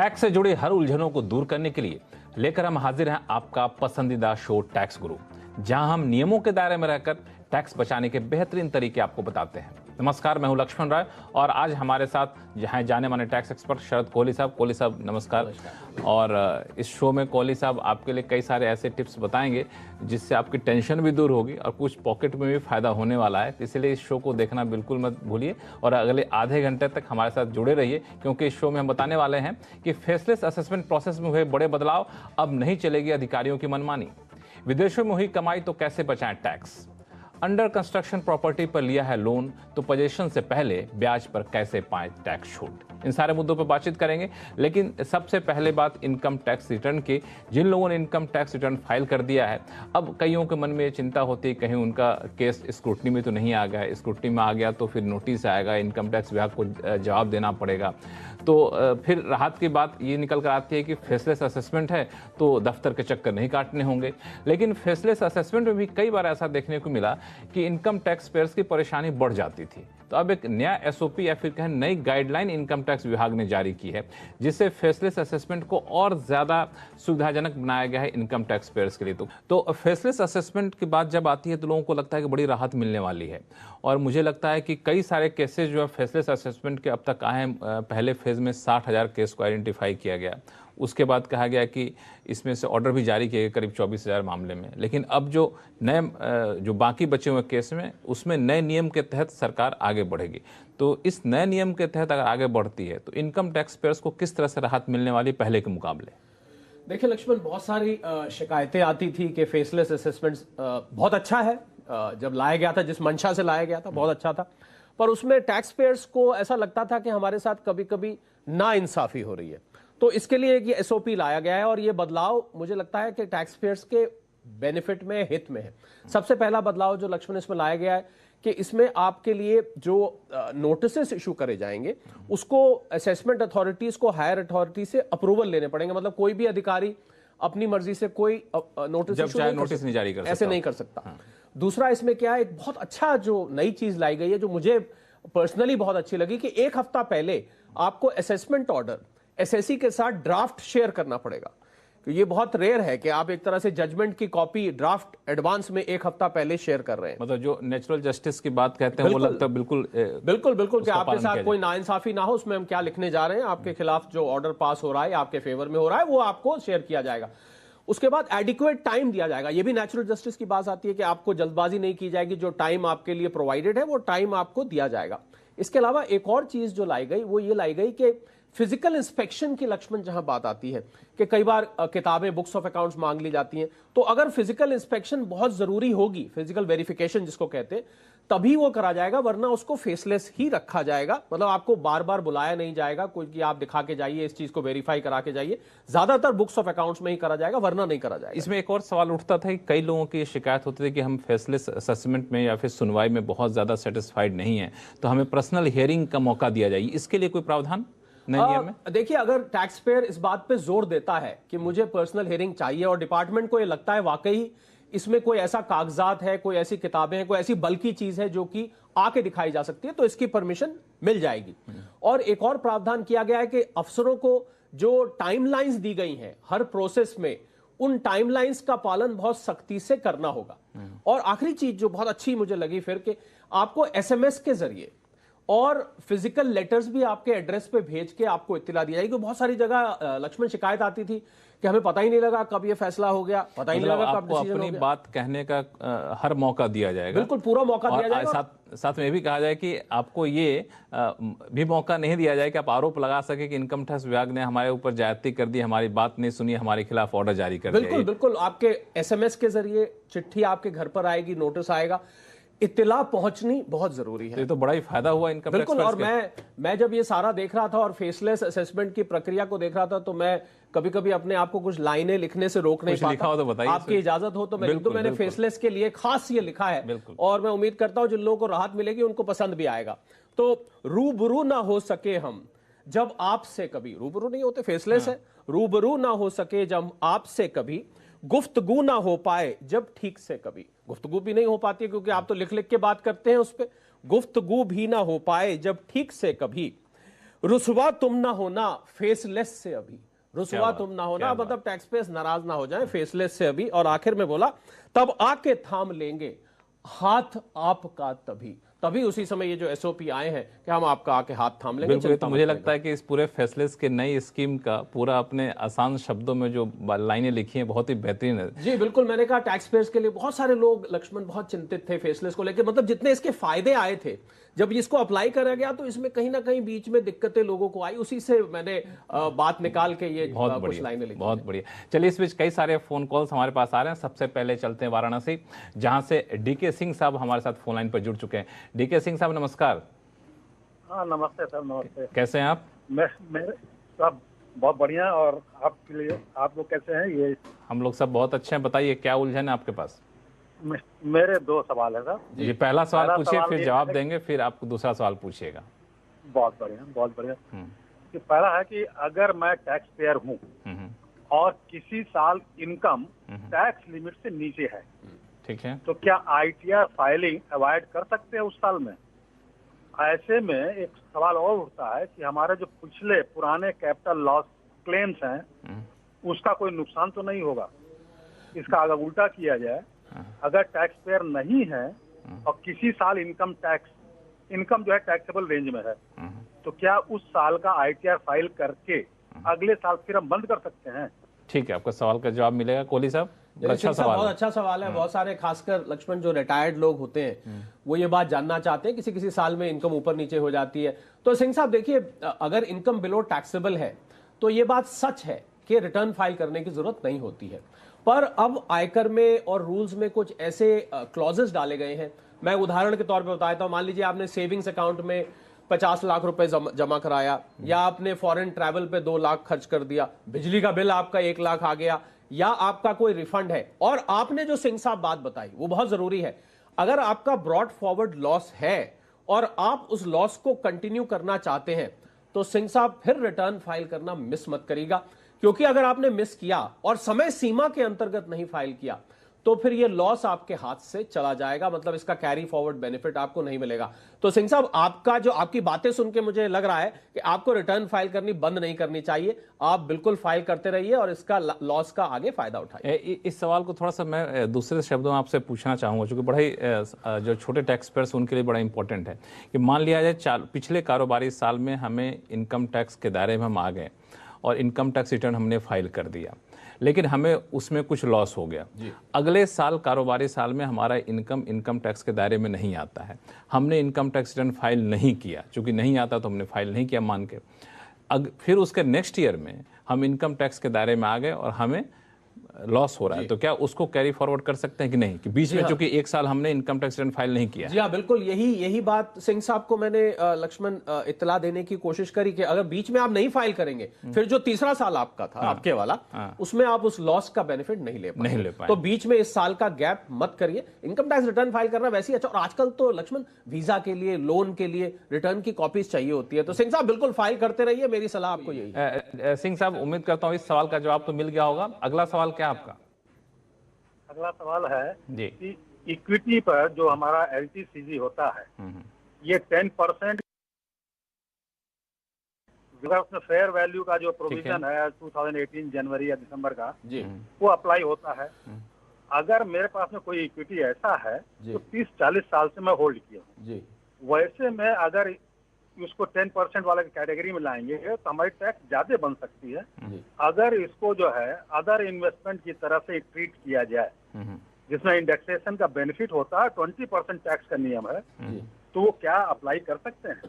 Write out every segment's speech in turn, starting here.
Tax से जुड़ी हर उलझनों को दूर करने के लिए लेकर हम हाजिर हैं आपका पसंदीदा शो टैक्स गुरु, जहां हम नियमों के दायरे में रहकर टैक्स बचाने के बेहतरीन तरीके आपको बताते हैं। नमस्कार, मैं हूं लक्ष्मण राय और आज हमारे साथ जहां जाने माने टैक्स एक्सपर्ट शरद कोहली साहब। कोहली साहब नमस्कार। और इस शो में कोहली साहब आपके लिए कई सारे ऐसे टिप्स बताएंगे जिससे आपकी टेंशन भी दूर होगी और कुछ पॉकेट में भी फायदा होने वाला है। इसलिए इस शो को देखना बिल्कुल मत भूलिए और अगले आधे घंटे तक हमारे साथ जुड़े रहिए, क्योंकि इस शो में हम बताने वाले हैं कि फेसलेस असेसमेंट प्रोसेस में हुए बड़े बदलाव, अब नहीं चलेगी अधिकारियों की मनमानी, विदेशों में हुई कमाई तो कैसे बचाएं टैक्स, अंडर कंस्ट्रक्शन प्रॉपर्टी पर लिया है लोन तो पोजेशन से पहले ब्याज पर कैसे पाएं टैक्स छूट। इन सारे मुद्दों पर बातचीत करेंगे, लेकिन सबसे पहले बात इनकम टैक्स रिटर्न की। जिन लोगों ने इनकम टैक्स रिटर्न फाइल कर दिया है, अब कईयों के मन में ये चिंता होती है कहीं उनका केस स्क्रूटनी में तो नहीं आ गया, स्क्रूटनी में आ गया तो फिर नोटिस आएगा, इनकम टैक्स विभाग को जवाब देना पड़ेगा। तो फिर राहत की बात ये निकल कर आती है कि फेसलेस असेसमेंट है तो दफ्तर के चक्कर नहीं काटने होंगे। लेकिन फेसलेस असेसमेंट में भी कई बार ऐसा देखने को मिला कि इनकम टैक्स पेयर्स की परेशानी बढ़ जाती थी। तो अब एक नया एसओपी या फिर कहें नई गाइडलाइन इनकम टैक्स विभाग ने जारी की है, जिससे फेसलेस असेसमेंट को और ज्यादा सुविधाजनक बनाया गया है इनकम टैक्स पेयर्स के लिए। तो फेसलेस असेसमेंट की बात जब आती है तो लोगों को लगता है कि बड़ी राहत मिलने वाली है, और मुझे लगता है कि कई सारे केसेस जो है फेसलेस असेसमेंट के अब तक आए हैं। पहले फेज में 60,000 केस को आइडेंटिफाई किया गया, उसके बाद कहा गया कि इसमें से ऑर्डर भी जारी किए गए करीब 24,000 मामले में। लेकिन अब जो नए जो बाकी बचे हुए केस में, उसमें नए नियम के तहत सरकार आगे बढ़ेगी। तो इस नए नियम के तहत अगर आगे बढ़ती है तो इनकम टैक्स पेयर्स को किस तरह से राहत मिलने वाली पहले के मुकाबले? देखिए लक्ष्मण, बहुत सारी शिकायतें आती थी कि फेसलेस असेसमेंट बहुत अच्छा है, जब लाया गया था, जिस मंशा से लाया गया था बहुत अच्छा था, पर उसमें टैक्स पेयर्स को ऐसा लगता था कि हमारे साथ कभी कभी नाइंसाफी हो रही है। तो इसके लिए एक ये एसओपी लाया गया है और ये बदलाव मुझे लगता है कि टैक्स पेयर्स के बेनिफिट में, हित में है। सबसे पहला बदलाव जो लक्ष्मण इसमें लाया गया है कि इसमें आपके लिए जो नोटिसेस इशू करे जाएंगे उसको असेसमेंट अथॉरिटीज को हायर अथॉरिटी से अप्रूवल लेने पड़ेंगे। मतलब कोई भी अधिकारी अपनी मर्जी से कोई नोटिस नहीं जारी कर सकता, ऐसे नहीं कर सकता। हाँ। दूसरा इसमें क्या है, एक बहुत अच्छा जो नई चीज लाई गई है जो मुझे पर्सनली बहुत अच्छी लगी, कि एक हफ्ता पहले आपको असेसमेंट ऑर्डर एसएससी के साथ ड्राफ्ट शेयर करना पड़ेगा। तो ये बहुत रेयर है कि आप एक तरह से जजमेंट की कॉपी ड्राफ्ट एडवांस में एक हफ्ता पहले शेयर कर रहे हैं। मतलब जो नेचुरल जस्टिस की बात कहते हैं वो लगता है बिल्कुल बिल्कुल कि आपके साथ कोई नाइंसाफी ना हो, उसमें हम क्या लिखने जा रहे हैं, आपके खिलाफ जो ऑर्डर पास हो रहा है, आपके फेवर में हो रहा है, वो आपको शेयर किया जाएगा। उसके बाद एडिक्वेट टाइम दिया जाएगा। ये भी नेचुरल जस्टिस की बात आती है कि आपको जल्दबाजी नहीं की जाएगी, जो टाइम आपके लिए प्रोवाइडेड है वो टाइम आपको दिया जाएगा। इसके अलावा एक और चीज जो लाई गई वो ये लाई गई कि फिजिकल इंस्पेक्शन की लक्ष्मण जहां बात आती है कि कई बार किताबें, बुक्स ऑफ अकाउंट्स मांग ली जाती हैं, तो अगर फिजिकल इंस्पेक्शन बहुत जरूरी होगी, फिजिकल वेरिफिकेशन जिसको कहते हैं, तभी वो करा जाएगा, वरना उसको फेसलेस ही रखा जाएगा। मतलब आपको बार बार बुलाया नहीं जाएगा कोई कि आप दिखा के जाइए, इस चीज को वेरीफाई करा के जाइए। ज्यादातर बुक्स ऑफ अकाउंट्स में ही करा जाएगा, वरना नहीं करा जाएगा। इसमें एक और सवाल उठता था कि कई लोगों की शिकायत होती थी कि हम फेसलेस असेसमेंट में या फिर सुनवाई में बहुत ज्यादा सेटिस्फाइड नहीं है, तो हमें पर्सनल हियरिंग का मौका दिया जाए। इसके लिए कोई प्रावधान नियम में? देखिए, अगर टैक्स पेयर इस बात पे जोर देता है कि मुझे पर्सनल हियरिंग चाहिए और डिपार्टमेंट को ये लगता है वाकई इसमें कोई ऐसा कागजात है, कोई ऐसी किताबें हैं, कोई ऐसी बल्कि चीज है जो कि आके दिखाई जा सकती है, तो इसकी परमिशन मिल जाएगी। और एक और प्रावधान किया गया है कि अफसरों को जो टाइमलाइंस दी गई हैं हर प्रोसेस में, उन टाइमलाइंस का पालन बहुत सख्ती से करना होगा। और आखिरी चीज जो बहुत अच्छी मुझे लगी फिर, कि आपको एसएमएस के जरिए और फिजिकल लेटर्स भी आपके एड्रेस पे भेज के आपको इत्तिला दी जाएगी। बहुत सारी जगह लक्ष्मण शिकायत आती थी कि हमें पता ही नहीं लगा कब ये फैसला हो गया, पता ही नहीं लगा कब डिसीजन हो गया। अपनी बात कहने का हर मौका दिया जाएगा, बिल्कुल पूरा मौका दिया जाएगा। साथ में ये भी कहा जाए कि आपको ये भी मौका नहीं दिया जाए कि आप आरोप लगा सके कि इनकम टैक्स विभाग ने हमारे ऊपर ज्यादती कर दी, हमारी बात नहीं सुनी, हमारे खिलाफ ऑर्डर जारी कर दिया। बिल्कुल आपके एसएमएस के जरिए चिट्ठी आपके घर पर आएगी, नोटिस आएगा, इत्तिला पहुंचनी बहुत जरूरी है। ये तो बड़ा ही फायदा हुआ इनकम टैक्स। बिल्कुल। और मैं जब ये सारा देख रहा था और फेसलेस असेसमेंट की प्रक्रिया को देख रहा था, तो मैं कभी कभी अपने आप को कुछ लाइनें लिखने से रोक नहीं पाता। लिखा हो तो बताइए, आपकी इजाजत हो तो मैं लिख दूं। मैंने फेसलेस के लिए खास ये लिखा है और मैं उम्मीद करता हूं जिन लोगों को राहत मिलेगी उनको पसंद भी आएगा। तो रूबरू ना हो सके हम जब आपसे कभी, रूबरू नहीं होते, फेसलेस है, रूबरू ना हो सके जब आपसे कभी, गुफ्तगू ना हो पाए जब ठीक से कभी। गुफ्तगू भी नहीं हो पाती है क्योंकि आप तो लिख लिख के बात करते हैं उस पर। गुफ्तगू भी ना हो पाए जब ठीक से कभी, रुसवा तुम ना होना फेसलेस से अभी, रुसवा बात, तुम ना होना, क्या बात। मतलब टैक्स पेयर्स नाराज ना हो जाएं, फेसलेस से अभी। और आखिर में बोला तब आके थाम लेंगे हाथ आपका तभी, तभी उसी समय ये जो एसओपी आए हैं कि हम आपका आके हाथ थाम लेंगे। बिल्कुल, चिंता तो मत मुझे करिएगा। लगता है कि इस पूरे फैसले के नई स्कीम का पूरा अपने आसान शब्दों में जो लाइनें लिखी हैं बहुत ही बेहतरीन है। जी बिल्कुल, मैंने कहा टैक्स पेयर्स के लिए बहुत सारे लोग लक्ष्मण बहुत चिंतित थे फेसलेस को लेकर, मतलब जितने इसके फायदे आए थे, जब इसको अप्लाई करा गया तो इसमें कहीं ना कहीं बीच में दिक्कतें लोगों को आई, उसी से मैंने बात निकाल के ये बहुत कुछ बढ़िया, लाइनें लिखी। बहुत बढ़िया। चलिए, इस बीच कई सारे फोन कॉल्स हमारे पास आ रहे हैं। सबसे पहले चलते हैं वाराणसी, जहां से डीके सिंह साहब हमारे साथ फोन लाइन पर जुड़ चुके हैं। डीके सिंह साहब नमस्कार। हाँ नमस्ते सर, नमस्ते। कैसे हैं आप? मेरे सब बहुत बढ़िया। और आपके लिए, आप लोग कैसे हैं? ये हम लोग सब बहुत अच्छे हैं। बताइए क्या उलझन है आपके पास? मेरे दो सवाल है सर। जी, पहला सवाल पहला पूछिए, सवाल फिर ये जवाब है देंगे, फिर आपको दूसरा सवाल पूछिएगा। बहुत बढ़िया, बहुत बढ़िया। कि पहला है कि अगर मैं टैक्स पेयर हूँ और किसी साल इनकम टैक्स लिमिट से नीचे है, ठीक है, तो क्या आईटीआर फाइलिंग अवॉइड कर सकते हैं उस साल में? ऐसे में एक सवाल और उठता है कि हमारे जो पिछले पुराने कैपिटल लॉस क्लेम्स हैं उसका कोई नुकसान तो नहीं होगा? इसका अगर उल्टा किया जाए, अगर टैक्स पेयर नहीं है और किसी साल इनकम जो है टैक्सेबल रेंज में है, तो क्या उस साल का आईटीआर फाइल करके अगले साल फिर हम बंद कर सकते हैं? ठीक है, आपका सवाल का जवाब मिलेगा। कोहली साहब, अच्छा अच्छा सवाल बहुत है। अच्छा सवाल है। बहुत सारे खासकर लक्ष्मण जो रिटायर्ड लोग होते हैं वो ये बात जानना चाहते हैं, किसी किसी साल में इनकम ऊपर नीचे हो जाती है। तो सिंह साहब देखिए, अगर इनकम बिलो टैक्सेबल है तो ये बात सच है कि रिटर्न फाइल करने की जरूरत नहीं होती है, पर अब आयकर में और रूल्स में कुछ ऐसे क्लॉजेस डाले गए हैं। मैं उदाहरण के तौर पर बताता हूं, मान लीजिए आपने सेविंग्स अकाउंट में 50 लाख रुपए जमा कराया, या आपने फॉरेन ट्रैवल पे 2 लाख खर्च कर दिया, बिजली का बिल आपका 1 लाख आ गया, या आपका कोई रिफंड है। और आपने जो सिंह साहब बात बताई वो बहुत जरूरी है, अगर आपका ब्रॉड फॉरवर्ड लॉस है और आप उस लॉस को कंटिन्यू करना चाहते हैं, तो सिंह साहब फिर रिटर्न फाइल करना मिस मत करिएगा, क्योंकि अगर आपने मिस किया और समय सीमा के अंतर्गत नहीं फाइल किया तो फिर ये लॉस आपके हाथ से चला जाएगा, मतलब इसका कैरी फॉरवर्ड बेनिफिट आपको नहीं मिलेगा। तो सिंह साहब, आपकी बातें सुन के मुझे लग रहा है कि आपको रिटर्न फाइल करनी बंद नहीं करनी चाहिए, आप बिल्कुल फाइल करते रहिए और इसका लॉस का आगे फायदा उठाइए। इस सवाल को थोड़ा सा मैं दूसरे शब्दों में आपसे पूछना चाहूंगा, क्योंकि बड़ा ही जो छोटे टैक्स पेयर्स उनके लिए बड़ा इंपॉर्टेंट है कि मान लिया जाए पिछले कारोबारी साल में हमें इनकम टैक्स के दायरे में हम आ गए और इनकम टैक्स रिटर्न हमने फाइल कर दिया, लेकिन हमें उसमें कुछ लॉस हो गया। अगले साल कारोबारी साल में हमारा इनकम टैक्स के दायरे में नहीं आता है, हमने इनकम टैक्स रिटर्न फाइल नहीं किया, चूंकि नहीं आता तो हमने फाइल नहीं किया मान के, फिर उसके नेक्स्ट ईयर में हम इनकम टैक्स के दायरे में आ गए और हमें लॉस हो रहा है, तो क्या उसको कैरी फॉरवर्ड कर सकते हैं कि नहीं, कि बीच में चूंकि एक साल हमने इनकम टैक्स रिटर्न फाइल नहीं किया? जी हाँ, बिल्कुल यही बात सिंह साहब को मैंने लक्ष्मण इत्तला देने की कोशिश करी कि अगर बीच में आप नहीं फाइल करेंगे, फिर जो तीसरा साल आपका था, आपके वाला, उसमें आप उस लॉस का बेनिफिट नहीं ले पाए। तो बीच में इस साल का गैप मत करिए। इनकम टैक्स रिटर्न फाइल करना वैसे ही अच्छा, और आजकल तो लक्ष्मण वीजा के लिए, लोन के लिए रिटर्न की कॉपीज चाहिए होती है, तो सिंह साहब बिल्कुल फाइल करते रहिए, मेरी सलाह आपको यही है। सिंह साहब, उम्मीद करता हूँ इस सवाल का जवाब तो मिल गया होगा। अगला सवाल क्या आपका? अगला सवाल है जी, कि इक्विटी पर जो हमारा एलटीसीजी होता है, ये 10% उसमें फेयर वैल्यू का जो प्रोविजन है 2018 जनवरी या दिसंबर का, जी वो अप्लाई होता है। अगर मेरे पास में कोई इक्विटी ऐसा है तो 30-40 साल से मैं होल्ड किया हूँ, जी वैसे में अगर उसको 10% वाले कैटेगरी में लाएंगे तो हमारी टैक्स ज्यादा बन सकती है। अगर इसको जो है अदर इन्वेस्टमेंट की तरह से ट्रीट किया जाए, जिसमें इंडेक्सेशन का बेनिफिट होता है, 20% टैक्स का नियम है, तो वो क्या अप्लाई कर सकते हैं?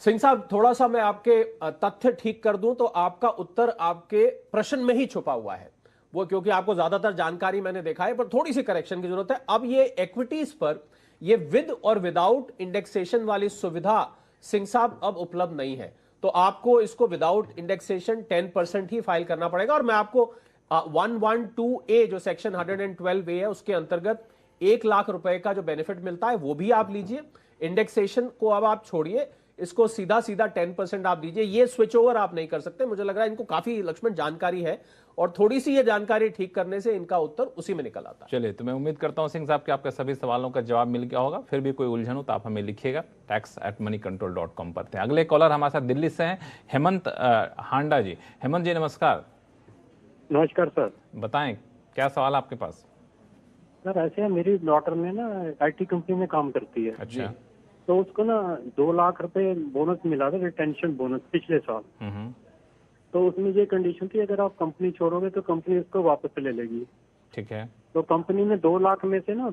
सिंह साहब, थोड़ा सा मैं आपके तथ्य ठीक कर दूं तो आपका उत्तर आपके प्रश्न में ही छुपा हुआ है, वो क्योंकि आपको ज्यादातर जानकारी मैंने देखा है, पर थोड़ी सी करेक्शन की जरूरत है। अब ये इक्विटीज पर ये विद और विदाउट इंडेक्सेशन वाली सुविधा सिंह साहब अब उपलब्ध नहीं है, तो आपको इसको विदाउट इंडेक्सेशन 10% ही फाइल करना पड़ेगा। और मैं आपको 112A जो सेक्शन 112A है उसके अंतर्गत 1 लाख रुपए का जो बेनिफिट मिलता है वो भी आप लीजिए। इंडेक्सेशन को अब आप छोड़िए, इसको सीधा सीधा 10% आप दीजिए। ये स्विच ओवर आप नहीं कर सकते। मुझे लग रहा है इनको काफी लक्ष्मण जानकारी है और थोड़ी सी ये जानकारी ठीक करने से इनका उत्तर उसी में निकल आता है। चलिए, तो मैं उम्मीद करता हूं सिंह साहब कि आपके सभी सवालों का जवाब मिल गया होगा। फिर भी कोई उलझन हो तो आप हमें लिखिएगा tax@moneycontrol.com पर। थे अगले कॉलर हमारे साथ दिल्ली से हैं हेमंत हांडा जी। हेमंत जी नमस्कार। नमस्कार सर। बताएं क्या सवाल आपके पास। सर ऐसे मेरी डॉटर में ना आईटी कंपनी में काम करती है। अच्छा। तो उसको ना 2 लाख रुपए बोनस मिला था, रिटेंशन बोनस पिछले साल। तो उसमें ये कंडीशन थी अगर आप कंपनी छोड़ोगे तो कंपनी उसको वापस ले लेगी। ठीक है। तो कंपनी ने 2 लाख में से ना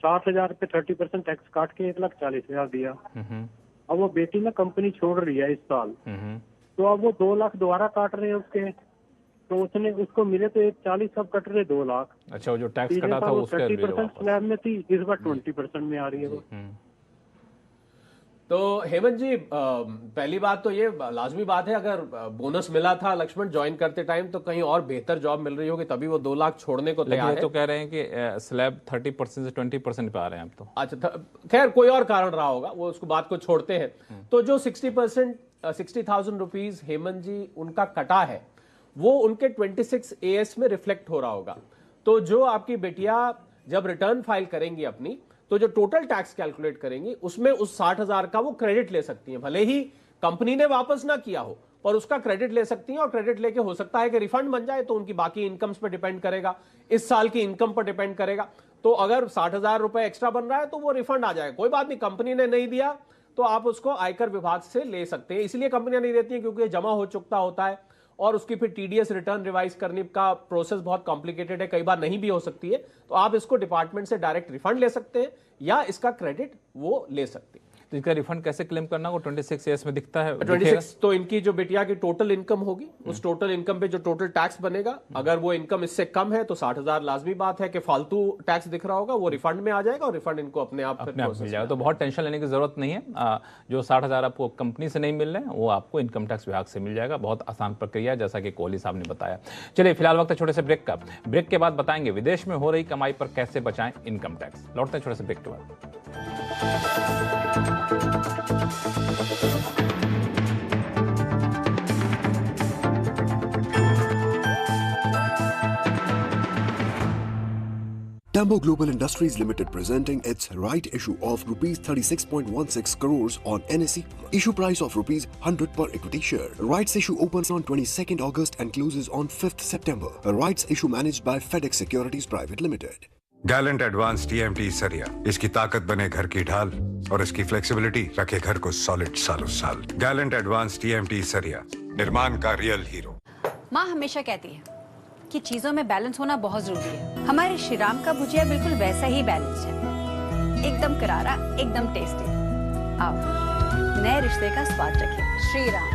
60,000 पे 30% टैक्स काट के 1,40,000 दिया। अब वो बेटी ना कंपनी छोड़ रही है इस साल, तो अब वो 2 लाख दोबारा काट रहे हैं उसके। तो उसने उसको मिले तो 1,40 सब कट रहे 2 लाख। अच्छा, वो जो टैक्स कटा था उसके 30% स्लैब में थी, इस बार 20% में आ रही है वो। तो हेमंत जी, पहली बात तो ये लाजमी बात है, अगर बोनस मिला था लक्ष्मण ज्वाइन करते टाइम तो कहीं और बेहतर जॉब मिल रही होगी, तभी वो 2 लाख छोड़ने को तैयार है। तो कह रहे हैं कि स्लैब 30% से 20% पे आ रहे हैं अब तो। अच्छा, खैर कोई और कारण रहा होगा, वो उसको बात को छोड़ते हैं। तो जो 60,000 रुपीज हेमंत जी उनका कटा है वो उनके 26 AS में रिफ्लेक्ट हो रहा होगा। तो जो आपकी बेटिया जब रिटर्न फाइल करेंगी अपनी, तो जो टोटल टैक्स कैलकुलेट करेंगी उसमें उस 60,000 का वो क्रेडिट ले सकती हैं। भले ही कंपनी ने वापस ना किया हो पर उसका क्रेडिट ले सकती हैं, और क्रेडिट लेके हो सकता है कि रिफंड बन जाए, तो उनकी बाकी इनकम्स पर डिपेंड करेगा, इस साल की इनकम पर डिपेंड करेगा। तो अगर 60,000 रुपए एक्स्ट्रा बन रहा है तो वो रिफंड आ जाएगा, कोई बात नहीं। कंपनी ने नहीं दिया तो आप उसको आयकर विभाग से ले सकते हैं। इसलिए कंपनियां नहीं देती हैं क्योंकि जमा हो चुका होता है और उसकी फिर TDS रिटर्न रिवाइज करने का प्रोसेस बहुत कॉम्प्लिकेटेड है, कई बार नहीं भी हो सकती है। तो आप इसको डिपार्टमेंट से डायरेक्ट रिफंड ले सकते हैं या इसका क्रेडिट वो ले सकते हैं। तो इसका रिफंड कैसे क्लेम करना, वो 26 AS में दिखता है? 26 तो इनकी जो बिटिया की टोटल इनकम होगी, उस टोटल इनकम पे जो टोटल टैक्स बनेगा, अगर वो इनकम इससे कम है तो 60,000 लाजमी बात है कि फालतू टैक्स दिख रहा होगा, वो रिफंड में आ जाएगा और रिफंड इनको अपने आप मिल जाएगा। तो बहुत टेंशन लेने की जरूरत नहीं है। जो 60,000 आपको कंपनी से नहीं मिल रहे हैं वो आपको इनकम टैक्स विभाग से मिल जाएगा। बहुत आसान प्रक्रिया है, जैसा कि कोहली साहब ने बताया। चलिए, फिलहाल वक्त है छोटे से ब्रेक का। ब्रेक के बाद बताएंगे विदेश में हो रही कमाई पर कैसे बचाएं इनकम टैक्स। लौटते हैं छोटे से ब्रेक के बाद। Tambo Global Industries Limited presenting its right issue of rupees 36.16 crores on NSE. Issue price of rupees 100 per equity share. Rights issue opens on 22nd August and closes on 5th September. A rights issue managed by FedEx Securities Private Limited. Gallant advance TMT सरिया, इसकी ताकत बने घर की ढाल और इसकी flexibility रखे घर को सॉलिड सालों साल। गैलेंट एडवांस TMT सरिया, निर्माण का रियल हीरो। माँ हमेशा कहती है कि चीजों में बैलेंस होना बहुत जरूरी है। हमारे श्रीराम का भुजिया बिल्कुल वैसा ही बैलेंस है, एकदम करारा, एकदम टेस्टी। आओ नए रिश्ते का स्वाद चखें। श्रीराम,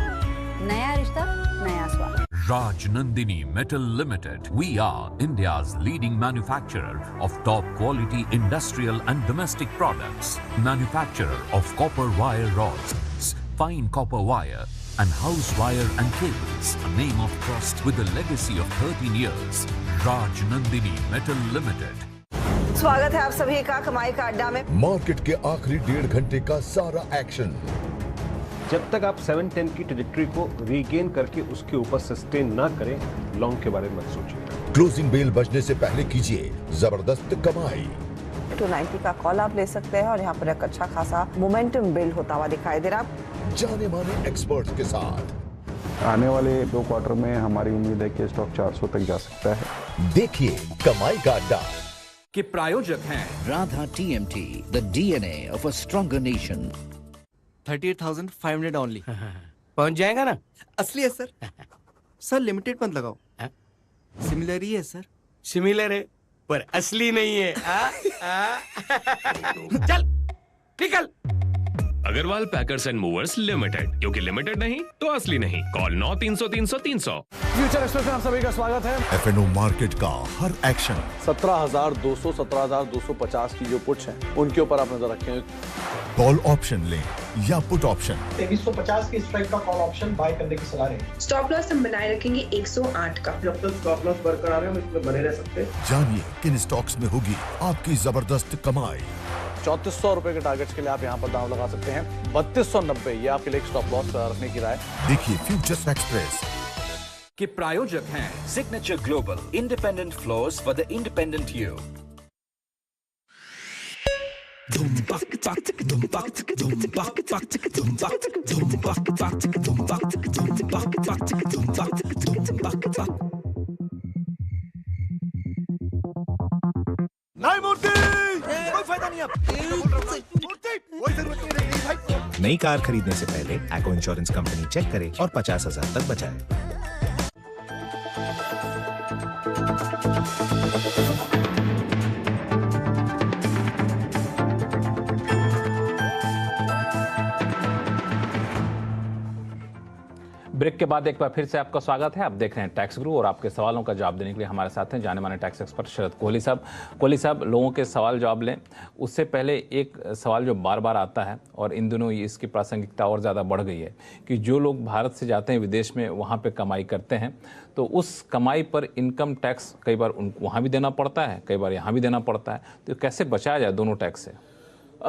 नया रिश्ता नया स्वाद। Rajnandini Metal Limited. We are India's leading manufacturer of top quality industrial and domestic products. Manufacturer of copper wire rods, fine copper wire and house wire and cables. A name of trust with a legacy of 13 years. Rajnandini Metal Limited. स्वागत है आप सभी का कमाई का अड्डा में। Market के आखिरी 1.5 घंटे का सारा एक्शन। जब तक आप 710 की ट्रैजेक्टरी को रीगेन करके उसके ऊपर सस्टेन ना करें, लॉन्ग के बारे में मत सोचिए। क्लोजिंग बेल बजने से पहले कीजिए जबरदस्त कमाई। 290 का कॉल आप ले सकते हैं और यहाँ पर एक अच्छा खासा मोमेंटम बिल्ड होता हुआ दिखाई दे रहा। जाने माने एक्सपर्ट्स के साथ आने वाले 2 क्वार्टर में हमारी उम्मीद है कि स्टॉक 400 तक जा सकता है। देखिए कमाई का अड्डा के प्रायोजक हैं Radha TMT, the DNA of a stronger nation. 38,500 only. पहुंच जाएगा ना? असली है सर। सर लिमिटेड मत लगाओ, सिमिलर ही है सर। सिमिलर है पर असली नहीं है। चल निकल। Agarwal packers and movers limited, क्योंकि लिमिटेड नहीं तो असली नहीं। कॉल 9-300-300-300। फ्यूचर एक्सप्रेस में आप सभी का स्वागत है। FNO मार्केट का हर एक्शन। 17,200, 17,250 की जो पुट्स हैं उनके ऊपर आप नजर रखें। कॉल ऑप्शन लें या पुट ऑप्शन। 2350 की स्ट्राइक का कॉल ऑप्शन बाय करने की सलाह है। स्टॉप लॉस हम बनाए रखेंगे 108 का। जब तक स्टॉप लॉस बरकरार है हम इसमें बने रह सकते हैं। जानिए किन स्टॉक्स में होगी आपकी जबरदस्त कमाई। 3400 रुपए के टारगेट्स के लिए आप यहाँ पर दांव लगा सकते हैं। 3290 ये आपके लिए एक स्टॉप लॉस रखने की राय। देखिए फ्यूचर्स एक्सप्रेस के प्रायोजक हैं Signature Global, independent floors for the independent you. नहीं मूर्ति, कोई फायदा नहीं अब। कोई जरूरत नहीं भाई। नई कार खरीदने से पहले एको इंश्योरेंस कंपनी चेक करे और 50,000 तक बचाए। ब्रेक के बाद एक बार फिर से आपका स्वागत है। आप देख रहे हैं टैक्स गुरु और आपके सवालों का जवाब देने के लिए हमारे साथ हैं जाने माने टैक्स एक्सपर्ट शरद कोहली साहब। कोहली साहब, लोगों के सवाल जवाब लें उससे पहले एक सवाल जो बार बार आता है और इन दिनों इसकी प्रासंगिकता और ज़्यादा बढ़ गई है कि जो लोग भारत से जाते हैं विदेश में, वहाँ पर कमाई करते हैं, तो उस कमाई पर इनकम टैक्स कई बार उनको वहाँ भी देना पड़ता है, कई बार यहाँ भी देना पड़ता है, तो कैसे बचाया जाए दोनों टैक्स से?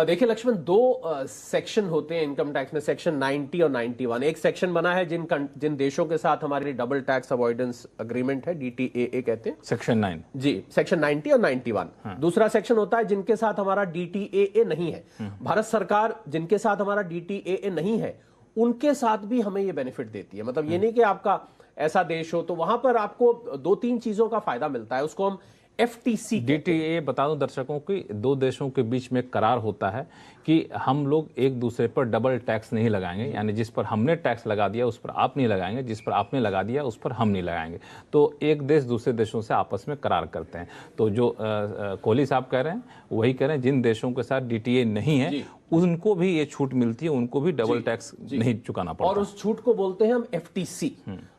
देखिए लक्ष्मण, दो सेक्शन होते हैं इनकम टैक्स में, सेक्शन 90 और 91। एक सेक्शन बना है जिन देशों के साथ हमारे डबल टैक्स अवॉइडेंस अग्रीमेंट है, DTAA कहते हैं, सेक्शन 9 जी, सेक्शन 90 और 91। दूसरा सेक्शन होता है जिनके साथ हमारा DTAA नहीं है। भारत सरकार जिनके साथ हमारा DTAA नहीं है उनके साथ भी हमें ये बेनिफिट देती है। मतलब ये नहीं कि आपका ऐसा देश हो, तो वहां पर आपको 2-3 चीजों का फायदा मिलता है, उसको हम FTC DTAA बता दूं दर्शकों की, दो देशों के बीच में करार होता है कि हम लोग एक दूसरे पर डबल टैक्स नहीं लगाएंगे, यानी जिस पर हमने टैक्स लगा दिया उस पर आप नहीं लगाएंगे, जिस पर आपने लगा दिया उस पर हम नहीं लगाएंगे। तो एक देश दूसरे देशों से आपस में करार करते हैं। तो जो कोहली साहब कह रहे हैं वही कह रहे हैं, जिन देशों के साथ DTA नहीं है उनको भी ये छूट मिलती है, उनको भी डबल टैक्स नहीं चुकाना पड़ता। और उस छूट को बोलते हैं हम FTC,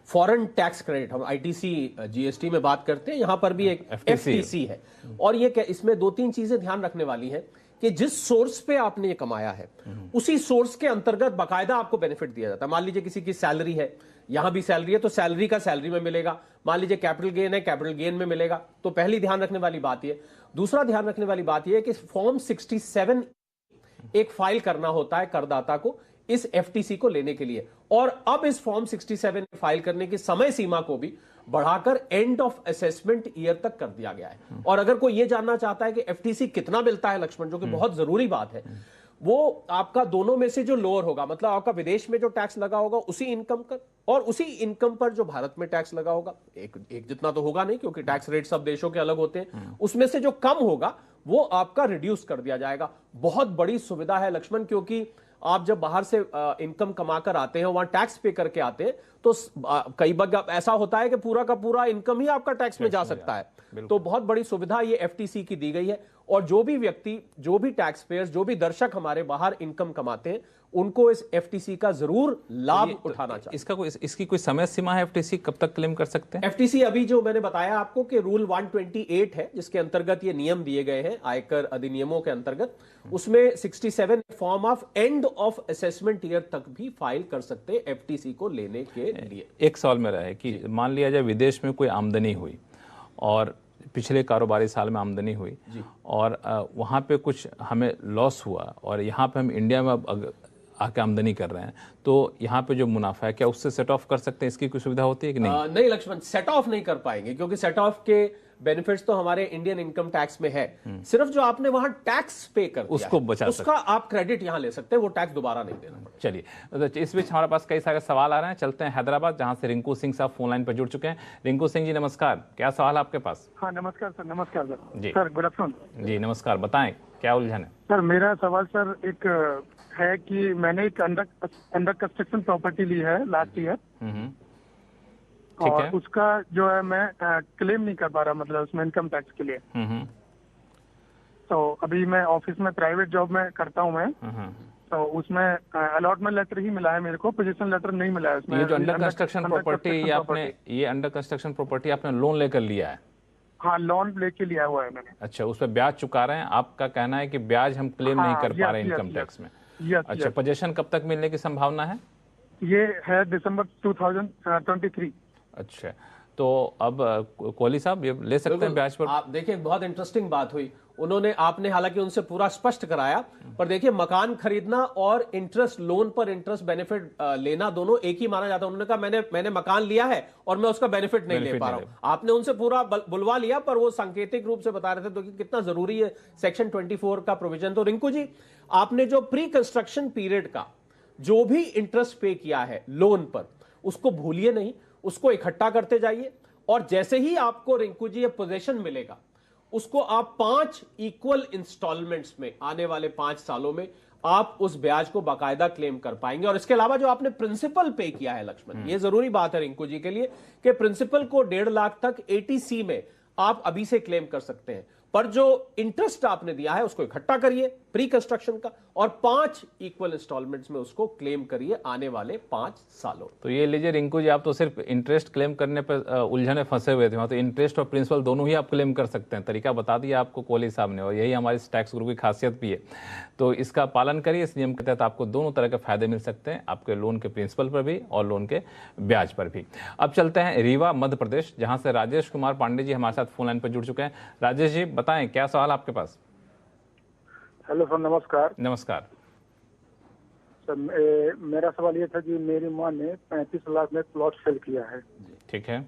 फॉरेन टैक्स क्रेडिट। हम ITC GST में बात करते हैं, यहां पर भी एक FTC है। और ये इसमें 2-3 चीजें ध्यान रखने वाली है कि जिस सोर्स पे आपने ये कमाया है उसी सोर्स के अंतर्गत बाकायदा आपको बेनिफिट दिया जाता है। मान लीजिए किसी की सैलरी है, यहां भी सैलरी है तो सैलरी का सैलरी में मिलेगा। मान लीजिए कैपिटल गेन है, कैपिटल गेन में मिलेगा। तो पहली ध्यान रखने वाली बात यह। दूसरा ध्यान रखने वाली बात यह है कि फॉर्म 67 एक फाइल करना होता है करदाता को इस FTC को लेने के लिए। और अब इस फॉर्म 67 फाइल करने की समय सीमा को भी बढ़ाकर एंड ऑफ असेसमेंट ईयर तक कर दिया गया है। और अगर कोई यह जानना चाहता है कि FTC कितना मिलता है लक्ष्मण, जो कि बहुत जरूरी बात है, वो आपका दोनों में से जो लोअर होगा, मतलब आपका विदेश में जो टैक्स लगा होगा उसी इनकम पर, और उसी इनकम पर जो भारत में टैक्स लगा होगा, एक जितना तो होगा नहीं क्योंकि टैक्स रेट सब देशों के अलग होते हैं, उसमें से जो कम होगा वो आपका रिड्यूस कर दिया जाएगा। बहुत बड़ी सुविधा है लक्ष्मण, क्योंकि आप जब बाहर से इनकम कमाकर आते हैं, वहां टैक्स पे करके आते हैं, तो कई बार ऐसा होता है कि पूरा का पूरा इनकम ही आपका टैक्स में जा सकता है। तो बहुत बड़ी सुविधा ये FTC की दी गई है। और जो भी व्यक्ति, जो भी टैक्स पेयर्स, जो भी दर्शक हमारे बाहर इनकम कमाते हैं, उनको इस FTC का जरूर लाभ उठाना चाहिए। इसकी कोई समय सीमा है? FTC कब तक क्लेम कर सकते हैं? FTC अभी जो मैंने बताया आपको कि रूल 128 है जिसके अंतर्गत ये नियम दिए गए हैं आयकर अधिनियमों के अंतर्गत, उसमें 67 form of end of assessment year तक भी फाइल कर सकते हैं FTC को लेने के लिए। एक सवाल मेरा है कि मान लिया जाए विदेश में कोई आमदनी हुई और पिछले कारोबारी साल में आमदनी हुई और वहाँ पे कुछ हमें लॉस हुआ और यहाँ पे हम इंडिया में आके आमदनी कर रहे हैं, तो यहाँ पे जो मुनाफा है क्या उससे सेट ऑफ कर सकते हैं? इसकी कोई सुविधा होती है कि नहीं? नहीं लक्ष्मण, सेट ऑफ नहीं कर पाएंगे क्योंकि सेट ऑफ के बेनिफिट्स तो हमारे इंडियन इनकम टैक्स में है। सिर्फ जो आपने वहां टैक्स पे कर दिया उसको बचा उसका आप क्रेडिट यहां ले सकते हैं, वो टैक्स दोबारा नहीं देना पड़ेगा। चलिए, इस बीच हमारे पास कई सारे सवाल आ रहे हैं। चलते हैं हैदराबाद, जहां से रिंकू सिंह साहब फोन लाइन पर जुड़ चुके हैं। रिंकू सिंह जी नमस्कार, क्या सवाल आपके पास? हाँ नमस्कार सर। नमस्कार सर। जी सर गुड आफ्टरनून। जी नमस्कार, बताएं क्या उलझन है? सर मेरा सवाल सर एक है कि मैंने एक अंडर कंस्ट्रक्शन प्रॉपर्टी ली है लास्ट ईयर, और उसका जो है मैं क्लेम नहीं कर पा रहा, मतलब उसमें इनकम टैक्स के लिए। तो अभी मैं ऑफिस में प्राइवेट जॉब में करता हूँ मैं, तो उसमें अलॉटमेंट लेटर ही मिला है मेरे को, पोजीशन लेटर नहीं मिला है उसमें। ये जो अंडर कंस्ट्रक्शन प्रॉपर्टी आपने लोन लेकर लिया है? हाँ लोन लेके लिया हुआ है मैंने। अच्छा, उस पर ब्याज चुका रहे हैं? आपका कहना है कि ब्याज हम क्लेम नहीं कर पा रहे इनकम टैक्स में। अच्छा, पोजीशन कब तक मिलने की संभावना है? ये है दिसंबर 2023। अच्छा, तो अब कोहली साहब ये ले सकते हैं ब्याज पर? आप देखिए बहुत इंटरेस्टिंग बात हुई, उन्होंने, आपने हालांकि उनसे पूरा स्पष्ट कराया, पर देखिए मकान खरीदना और इंटरेस्ट, लोन पर इंटरेस्ट बेनिफिट लेना दोनों एक ही माना जाता है। उन्होंने कहा मैंने मकान लिया है और मैं उसका बेनिफिट नहीं ले पा रहा हूं। आपने उनसे पूरा बुलवा लिया, पर वो सांकेतिक रूप से बता रहे थे तो कि कितना जरूरी है सेक्शन 24 का प्रोविजन। तो रिंकू जी, आपने जो प्री कंस्ट्रक्शन पीरियड का जो भी इंटरेस्ट पे किया है लोन पर, उसको भूलिए नहीं, उसको इकट्ठा करते जाइए, और जैसे ही आपको रिंकू जी ये पोजीशन मिलेगा, उसको आप 5 इक्वल इंस्टॉलमेंट्स में आने वाले 5 सालों में आप उस ब्याज को बाकायदा क्लेम कर पाएंगे। और इसके अलावा जो आपने प्रिंसिपल पे किया है लक्ष्मण, ये जरूरी बात है रिंकू जी के लिए कि प्रिंसिपल को 1.5 लाख तक ATC में आप अभी से क्लेम कर सकते हैं, पर जो इंटरेस्ट आपने दिया है उसको इकट्ठा करिए प्री कंस्ट्रक्शन का, और 5 इक्वल इंस्टॉलमेंट्स में उसको क्लेम करिए आने वाले 5 सालों। तो ये लीजिए रिंकू जी, आप तो सिर्फ इंटरेस्ट क्लेम करने पर उलझने फंसे हुए थे, वहां तो इंटरेस्ट और प्रिंसिपल दोनों ही आप क्लेम कर सकते हैं। तरीका बता दिया आपको कोहली साहब ने, और यही हमारी टैक्स ग्रुप की खासियत भी है। तो इसका पालन करिए, इस नियम के तहत आपको दोनों तरह के फायदे मिल सकते हैं, आपके लोन के प्रिंसिपल पर भी और लोन के ब्याज पर भी। अब चलते हैं रीवा मध्य प्रदेश, जहां से राजेश कुमार पांडे जी हमारे साथ फोन लाइन पर जुड़ चुके हैं। राजेश जी बताएं, क्या सवाल आपके पास? हेलो सर, नमस्कार। नमस्कार सर, मेरा सवाल ये था कि मेरी माँ ने 35 लाख में प्लॉट सेल किया है। ठीक है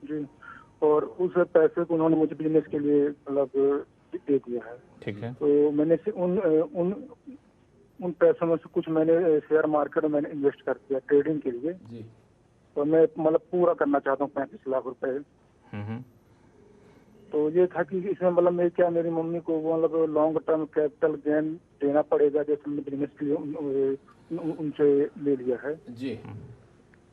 जी, और उस पैसे को उन्होंने मुझे बिजनेस के लिए मतलब दे दिया है। ठीक है। तो मैंने से उन पैसों में से कुछ मैंने शेयर मार्केट में मैंने इन्वेस्ट कर दिया ट्रेडिंग के लिए जी। तो मैं मतलब पूरा करना चाहता हूँ 35 लाख रुपए। तो ये था कि इसमें मतलब मैं क्या, मेरी मम्मी को मतलब लॉन्ग टर्म कैपिटल गेन देना पड़ेगा, जैसे मैंने बिजनेस के लिए उनसे ले लिया है।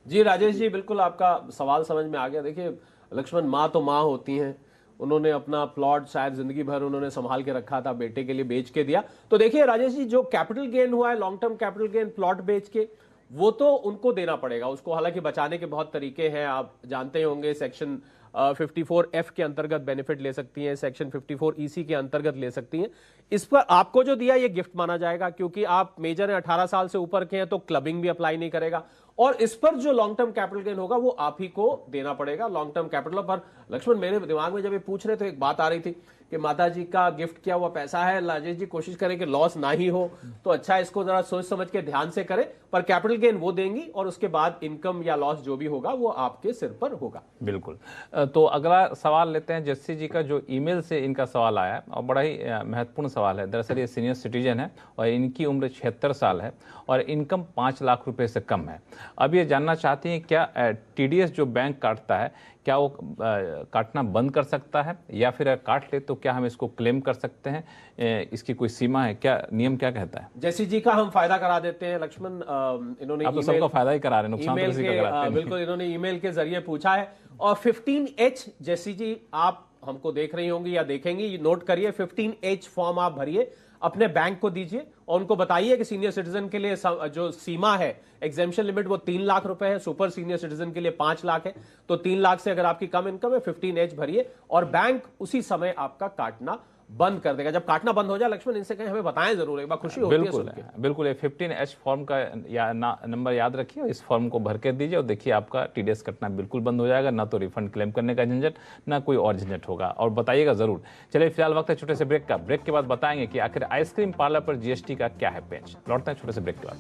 जी राजेश जी, बिल्कुल आपका सवाल समझ में आ गया। देखिए लक्ष्मण, माँ तो माँ होती हैं, उन्होंने अपना प्लॉट शायद जिंदगी भर उन्होंने संभाल के रखा था, बेटे के लिए बेच के दिया। तो देखिए राजेश जी, जो कैपिटल गेन हुआ है, long term capital gain plot बेच के, वो तो उनको देना पड़ेगा। उसको हालांकि बचाने के बहुत तरीके हैं, आप जानते होंगे। सेक्शन 54F के अंतर्गत बेनिफिट ले सकती हैं, सेक्शन 54EC के अंतर्गत ले सकती हैं। इस पर आपको जो दिया ये गिफ्ट माना जाएगा, क्योंकि आप मेजर हैं, 18 साल से ऊपर के हैं, तो क्लबिंग भी अप्लाई नहीं करेगा। और इस पर जो लॉन्ग टर्म कैपिटल गेन होगा वो आप ही को देना पड़ेगा लॉन्ग टर्म कैपिटल पर। लक्ष्मण, मेरे दिमाग में जब ये पूछ रहे थे एक बात आ रही थी कि माता जी का गिफ्ट किया हुआ पैसा है, राजेश जी कोशिश करें कि लॉस ना ही हो, तो अच्छा इसको जरा सोच समझ के ध्यान से करें। पर कैपिटल गेन वो देंगी और उसके बाद इनकम या लॉस जो भी होगा वो आपके सिर पर होगा। बिल्कुल। तो अगला सवाल लेते हैं जस्सी जी का, जो ईमेल से इनका सवाल आया है, और बड़ा ही महत्वपूर्ण सवाल है। दरअसल ये सीनियर सिटीजन है और इनकी उम्र 76 साल है और इनकम 5 लाख रुपए से कम है। अब ये जानना चाहती हैं क्या TDS जो बैंक काटता है, क्या वो काटना बंद कर सकता है, या फिर काट ले तो क्या हम इसको क्लेम कर सकते हैं? इसकी कोई सीमा है क्या? नियम क्या कहता है? जैसी जी का हम फायदा करा देते हैं लक्ष्मण। इन्होंने आप तो सबका फायदा ही करा रहे हैं, नुकसान तो किसी का कराते हैं। बिल्कुल, इन्होंने ईमेल के जरिए पूछा है। और 15H, जैसी जी आप हमको देख रही होंगी या देखेंगी, नोट करिए, 15H फॉर्म आप भरिए, अपने बैंक को दीजिए और उनको बताइए कि सीनियर सिटीजन के लिए जो सीमा है, एग्जेम्पशन लिमिट, वो 3 लाख रुपए है, सुपर सीनियर सिटीजन के लिए 5 लाख है। तो 3 लाख से अगर आपकी कम इनकम है, 15H भरिए और बैंक उसी समय आपका काटना बंद कर देगा। जब काटना बंद हो जाए लक्ष्मण, इनसे कहें हमें बताएं जरूर, एक बार खुशी होती है सुन के। बिल्कुल, ये 15H फॉर्म का नंबर याद रखिए, इस फॉर्म को भर के दीजिए और देखिए आपका TDS कटना बिल्कुल बंद हो जाएगा। ना तो रिफंड क्लेम करने का झंझट, ना कोई और झंझट होगा, और बताइएगा जरूर। चलिए फिलहाल वक्त है छोटे से ब्रेक का। ब्रेक के बाद बताएंगे कि आखिर आइसक्रीम पार्लर पर GST का क्या है पेंच। लौटते हैं छोटे से ब्रेक के बाद।